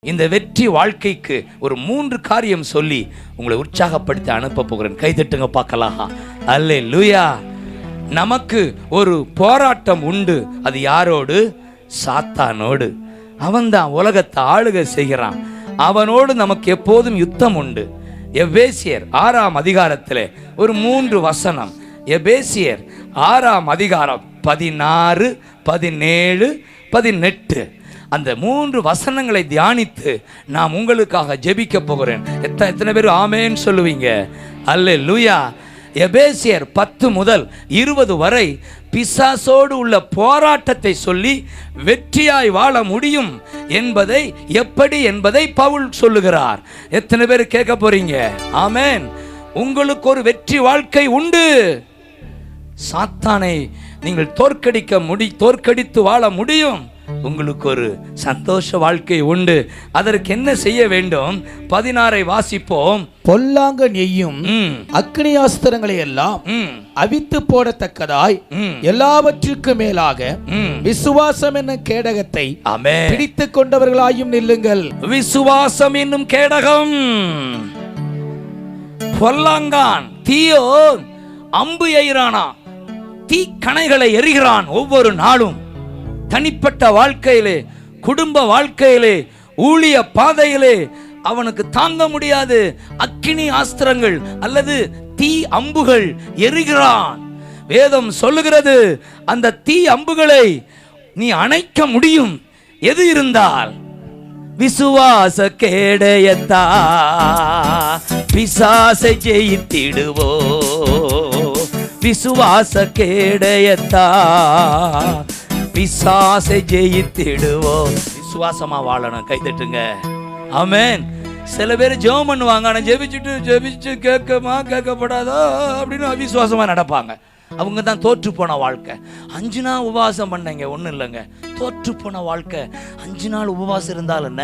இந்த வெற்றி வாழ்க்கைக்கு ஒரு 3 காரியம் சொல்லி உங்களை உற்சாகப்படுத்தி அனுப்ப போகிறேன். கைதட்டுங்க பார்க்கலாம். அல்லேலூயா. நமக்கு ஒரு போராட்டம் உண்டு. அது யாரோடு? சாத்தானோடு. அவன்தான் உலகத்தை ஆளுகை செய்கிறான். அவனோடு நமக்கு எப்போதும் யுத்தம் உண்டு. எபேசியர் 6ஆம் அதிகாரத்தில் ஒரு 3 வசனம். எபேசியர் 6ஆம் அதிகாரம் 16, 17, 18 அந்த 3 வசனங்களை தியானித்து நான் உங்களுக்காக ஜெபிக்க போகிறேன். எத்தனை பேர் ஆமேன் சொல்லுவீங்க? அல்லேலூயா. எபேசியர் 10 முதல் 20 வரை பிசாசோடு உள்ள போராட்டத்தை சொல்லி வெற்றியாய் வாழ முடியும் என்பதை எப்படி பவுல் சொல்லுகிறார். எத்தனை பேர் கேட்க போறீங்க? ஆமேன். உங்களுக்கு ஒரு வெற்றி வாழ்க்கை உண்டு. சாத்தானை நீங்கள் தோற்கடித்து வாழ முடியும். உங்களுக்கு ஒரு சந்தோஷ வாழ்க்கை உண்டு. அதற்கு என்ன செய்ய வேண்டும்? 16 வாசிப்போம். பொல்லாங்க நெய்யும் அக்னியாஸ்திரங்களை எல்லாம் அவித்து போடத்தக்கதாய் எல்லாவற்றிற்கும் மேலாக விசுவாசம் என்னும் கேடகத்தை பிடித்துக் கொண்டவர்களாயும் நில்லுங்கள். விசுவாசம் என்னும் கேடகம். பொல்லாங்கான் தீயோ அம்பு எய்கிறானா, தீ கணைகளை எறிகிறான். ஒவ்வொரு நாளும் தனிப்பட்ட வாழ்க்கையிலே, குடும்ப வாழ்க்கையிலே, ஊழிய பாதையிலே அவனுக்கு தாங்க முடியாது அக்கினி ஆஸ்திரங்கள் அல்லது தீ அம்புகள் எரிகிறான். வேதம் சொல்லுகிறது அந்த தீ அம்புகளை நீ அணைக்க முடியும். எது இருந்தால்? விசுவாச கேடயத்தா பிசாசை ஜெயித்திடுவோ. விசுவாச கேடயத்தா பிசாசை ஜெயித்திடுவோம். விசுவாசமா வாழணும். கைதட்டுங்க. ஆமென். சில பேர் ஜெபம் பண்ணுவாங்க, ஆனால் ஜெபிச்சு கேட்கப்படாதோ அப்படின்னு அவிசுவாசமா நடப்பாங்க. அவங்க தான் தோற்று போன வாழ்க்கை. 5 நாள் உபவாசம் பண்ணீங்க, ஒன்றும் இல்லைங்க. தோற்று போன வாழ்க்கை. 5 நாள் உபவாசம் இருந்தால் என்ன?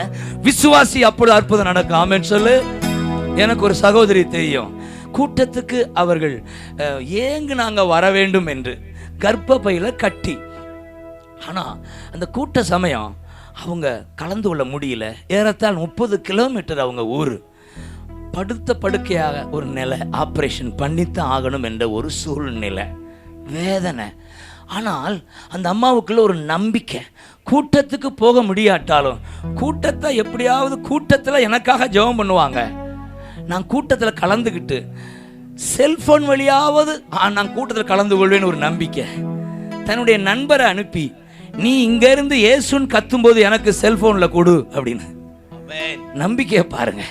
விசுவாசி அப்படி அற்புதம் நடக்கும். ஆமென் சொல்லு. எனக்கு ஒரு சகோதரி தெரியும். கூட்டத்துக்கு அவர்கள் ஏங்குனாங்க வர வேண்டும் என்று, கர்ப்பப்பையில கட்டி. ஆனால் அந்த கூட்ட சமயம் அவங்க கலந்து கொள்ள முடியல. ஏறத்தாழ் 30 கிலோமீட்டர் அவங்க ஊர். படுத்த படுக்கையாக ஒரு நிலை, ஆப்ரேஷன் பண்ணித்தான் ஆகணும் என்ற ஒரு சூழ்நிலை, வேதனை. ஆனால் அந்த அம்மாவுக்குள்ள ஒரு நம்பிக்கை. கூட்டத்துக்கு போக முடியாட்டாலும் கூட்டத்தை எப்படியாவது கூட்டத்தில் எனக்காக ஜெபம் பண்ணுவாங்க. நான் கூட்டத்தில் கலந்துக்கிட்டு செல்போன் வழியாவது நான் கூட்டத்தில் கலந்து கொள்வேன்னு ஒரு நம்பிக்கை. தன்னுடைய நண்பரை அனுப்பி, நீ இங்க இருந்து இயேசுன்னு கத்தும்போது எனக்கு செல்போன்ல கொடு அப்படின்னு. நம்பிக்கையை பாருங்க.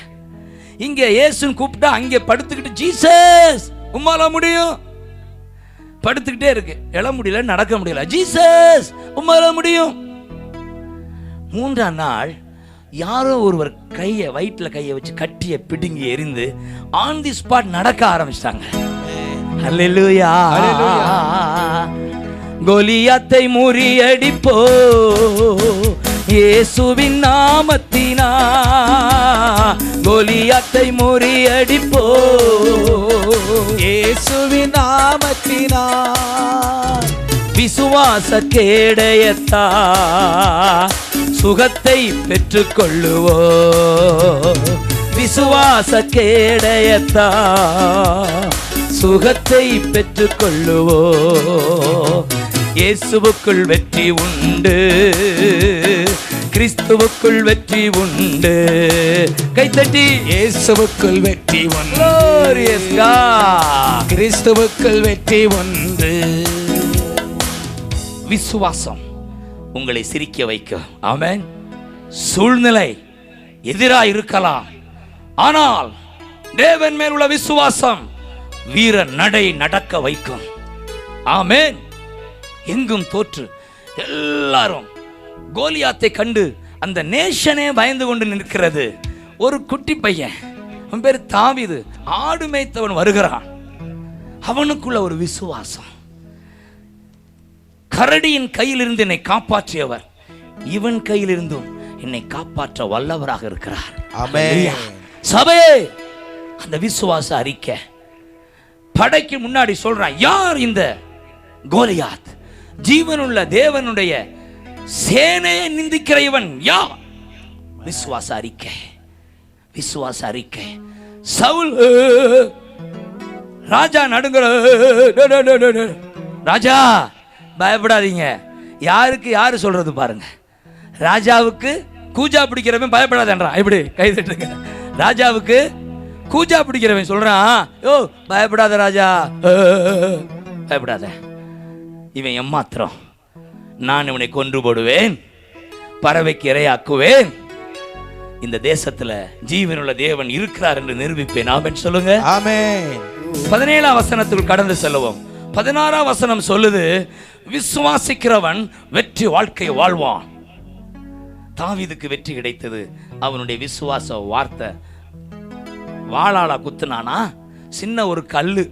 இங்க இயேசுன்னு கூப்பிட்டா அங்கே படுத்துக்கிட்டு ஜீசஸ் உம்மால முடியும், படுத்துக்கிட்டே இருக்கு. எழ முடியல, நடக்க முடியல. ஜீசஸ் உம்மால முடியும். 3ஆம் நாள் யாரோ ஒருவர் வயிற்றுல கையை வச்சு கட்டிய பிடுங்கி எறிந்து ஆன் தி ஸ்பாட் நடக்க ஆரம்பிச்சிட்டாங்க. அல்லேலூயா. கோலியாத்தை முறியடிப்போ இயேசுவின் நாமத்தினா. கோலியாத்தை முறியடிப்போ இயேசுவின் நாமத்தினா. விசுவாச கேடயத்தா சுகத்தை பெற்றுக்கொள்ளுவோ. விசுவாச கேடயத்தா சுகத்தை பெற்றுக்கொள்ளுவோ. இயேசுவுக்குள் வெற்றி உண்டு, கிறிஸ்துவுக்குள் வெற்றி உண்டு. கைத்தட்டி இயேசுவுக்குள் வெற்றி உண்டு, கிறிஸ்துவுக்குள் வெற்றி உண்டு. விசுவாசம் உங்களை சிரிக்க வைக்கும். ஆமென். சூழ்நிலை எதிராக இருக்கலாம், ஆனால் தேவன் மேல் உள்ள விசுவாசம் வீர நடை நடக்க வைக்கும். ஆமென். எங்கும் தோற்று எல்லாரும் கோலியாத்தை கண்டு அந்த நேஷனே பயந்து கொண்டு நிற்கிறது. ஒரு குட்டி பையன், அவன் பேர் தாவீது, ஆடு மேய்த்தவன் வருகிறான். அவனுக்குள்ள ஒரு விசுவாசம். கரடியின் கையிலிருந்து என்னை காப்பாற்றியவர் இவன் கையிலிருந்தும் என்னை காப்பாற்ற வல்லவராக இருக்கிறார். ஆமென். சபையே, அந்த விசுவாச அறிக்கை படைக்கு முன்னாடி சொல்றான். யார் இந்த கோலியாத்? ஜீவனுள்ள தேவனுடைய சேனையை நிந்திக்கிற இவன் யார்? விசுவாச அறிக்கை, விசுவாச அறிக்கை. சவுல் ராஜா நடுங்குற, ராஜா பயப்படாதீங்க. யாருக்கு யாரு சொல்றது பாருங்க. ராஜாவுக்கு கூஜா பிடிக்கிறவன் பயப்படாதேன்றான். இப்படி கை தட்டுங்க. ராஜாவுக்கு கூஜா பிடிக்கிறவன் சொல்றான், யோ பயப்படாத ராஜா, பயப்படாத. இவன் எம்மாத்திரம், நான் இவனை கொன்று போடுவேன், பறவைக்கு இரையாக்குவேன், இந்த தேசத்துல ஜீவனுள்ள தேவன் இருக்கிறார் என்று நிரூபிப்பேன். ஆமென் சொல்லுங்க. ஆமென். 17ஆம் வசனத்துக்குள் கடந்து செல்லுவோம். 16ஆம் வசனம் சொல்லுது, விசுவாசிக்கிறவன் வெற்றி வாழ்க்கை வாழ்வான். தாவீதுக்கு வெற்றி கிடைத்தது அவனுடைய விசுவாச வார்த்தை. வாளால குத்துனானா, சின்ன ஒரு கல்லு,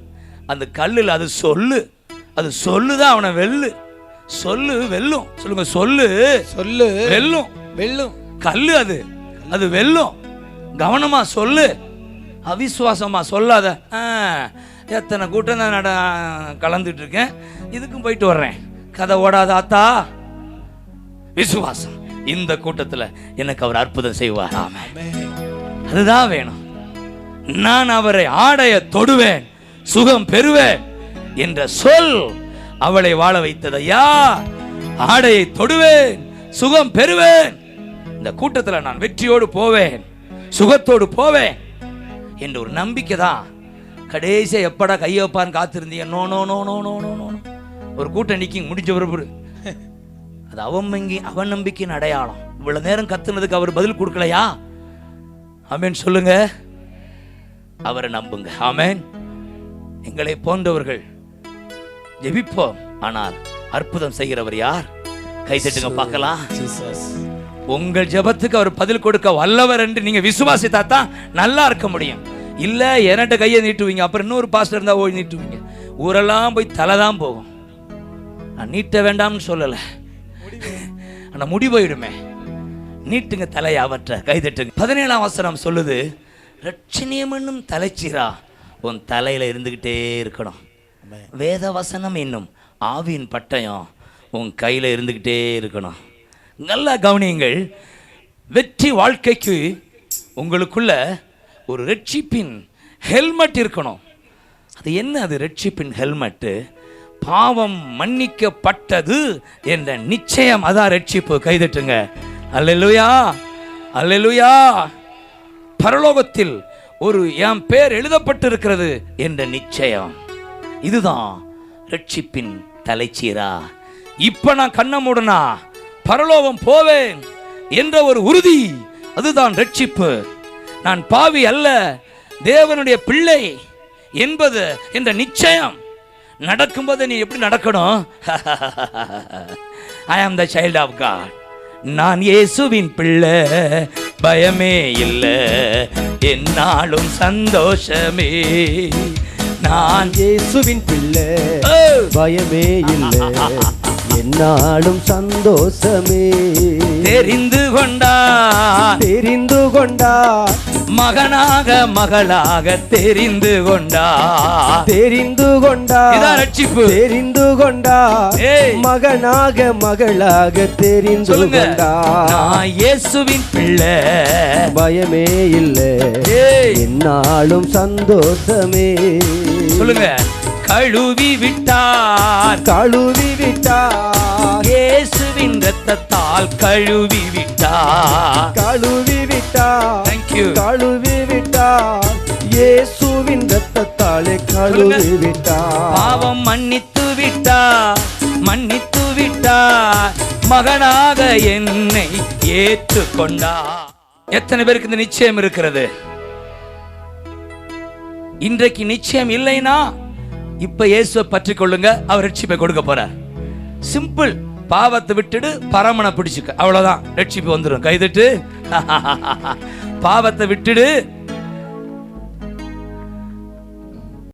அந்த கல்லுல அது சொல்லுதான் அவனை சொல்லு வெல்லும். சொல்லுங்க, சொல்லு வெல்லும். வெல்லும். கல்லு அது வெல்லும். கவனமா சொல்லு, அவிசுவாசமா சொல்லாத. எத்தனை கூட்டம் தான் கலந்துட்டு இருக்கேன், இதுக்கும் போயிட்டு வர்றேன், கதை ஓடாத ஆத்தா. விசுவாசம், இந்த கூட்டத்தில் எனக்கு அவர் அற்புதம் செய்வார். அதுதான் வேணும். நான் அவரை ஆடைய தொடுவேன், சுகம் பெறுவேன் என்ற சொல் அவளை வாழ வைத்தது. ஐயா, ஆடையை தொடுவேன், சுகம் பெறுவேன், இந்த கூட்டத்தில் நான் வெற்றியோடு போவேன், சுகத்தோடு போவேன் என்ற ஒரு நம்பிக்கை தான். கடைசியா எப்படா கையை வைப்பான்னு காத்திருந்தீங்க. No no no no no no. ஒரு கூட்டம் நிக்கி முடிஞ்ச பிறகு அது அவன் நம்பிக்கையின் அடையாளம். இவ்வளவு நேரம் கத்துனதுக்கு அவர் பதில் கொடுக்கலையா? ஆமென் சொல்லுங்க. அவரை நம்புங்க. ஆமென். எங்களை போன்றவர்கள் ஜெபிப்போம், ஆனால் அற்புதம் செய்கிறவர் யார்? கை தட்டுங்க பார்க்கலாம். உங்கள் ஜெபத்துக்கு அவர் பதில் கொடுக்க வல்லவர் என்று நீங்க விசுவாசித்தா தான் நல்லா இருக்க முடியும். இல்ல என்கிட்ட கையை நீட்டுவீங்க, அப்புறம் இன்னொரு பாஸ்டர் இருந்தா ஓடி நீட்டுவீங்க, ஊரெல்லாம் போய் தலை தான் போகும். நான் நீட்ட வேண்டாம்னு சொல்லல, ஆனா முடி போயிடுமே. நீட்டுங்க தலையை அவற்ற. கை தட்டுங்க. 17ஆம் வசனம் சொல்லுது, ரட்சணியம் என்னும் தலைச்சீரா உன் தலையில இருந்துகிட்டே இருக்கணும். வேத வசனம் என்னும் ஆவியின் பட்டயம் உன் கையில இருந்துகிட்டே இருக்கணும். நல்லா கவனியுங்கள். வெற்றி வாழ்க்கைக்கு உங்களுக்குள்ள ஒரு ரட்சிப்பின் ஹெல்மெட் இருக்கணும். அது என்ன? அது ரட்சிப்பின் ஹெல்மெட். பாவம் மன்னிக்கப்பட்டது என்ற நிச்சயம், அதான் ரட்சிப்பு. கைதட்டுங்க. அல்லேலூயா, அல்லேலூயா. பரலோகத்தில் ஒரு என் பேர் எழுதப்பட்டிருக்கிறது என்ற நிச்சயம், இதுதான் ரட்சிப்பின் தலைச்சீரா. இப்ப நான் கண்ண மூடனா பரலோகம் போவேன் என்ற ஒரு உறுதி, அதுதான் ரட்சிப்பு. நான் பாவி அல்ல, தேவனுடைய பிள்ளை என்பது என்ற நிச்சயம். நடக்கும்போது நீ எப்படி நடக்கணும்? I am the child of God. நான் இயேசுவின் பிள்ளை, பயமே இல்லை, என்னாலும் சந்தோஷமே. நான் இயேசுவின் பிள்ளை, பயமே இல்லை, என்னாலும் சந்தோஷமே. தெரிந்து கொண்டா மகனாக மகளாக தெரிந்து கொண்டா இதான் ரட்சிப்பு. தெரிந்து கொண்டா மகனாக மகளாக தெரிந்து கொண்டா. நான் இயேசுவின் பிள்ளை, பயமே இல்லை, என்னாலும் சந்தோஷமே. சொல்லுங்க. கழுவி விட்டார் இயேசுவின் இரத்தத்தால் கழுவி விட்டார். Thank you. கழுவி விட்டார் இயேசுவின் இரத்தத்தாலே கழுவி விட்டார். பாவம் மன்னித்து விட்டார், மகனாக என்னை ஏற்றுக்கொண்டார். எத்தனை பேருக்கு இந்த நிச்சயம் இருக்கிறது? இன்றைக்கு நிச்சயம் இல்லைனா இப்ப இயேசுவை பற்றி கொள்ளுங்க, அவர் ரட்சிப்பை கொடுக்க போறார். சிம்பிள். பாவத்தை விட்டுடு, பரமனை பிடிச்சுக்க, அவ்வளவுதான், ரட்சிப்பு வந்துடும். கைதட்டு. பாவத்தை விட்டுடு,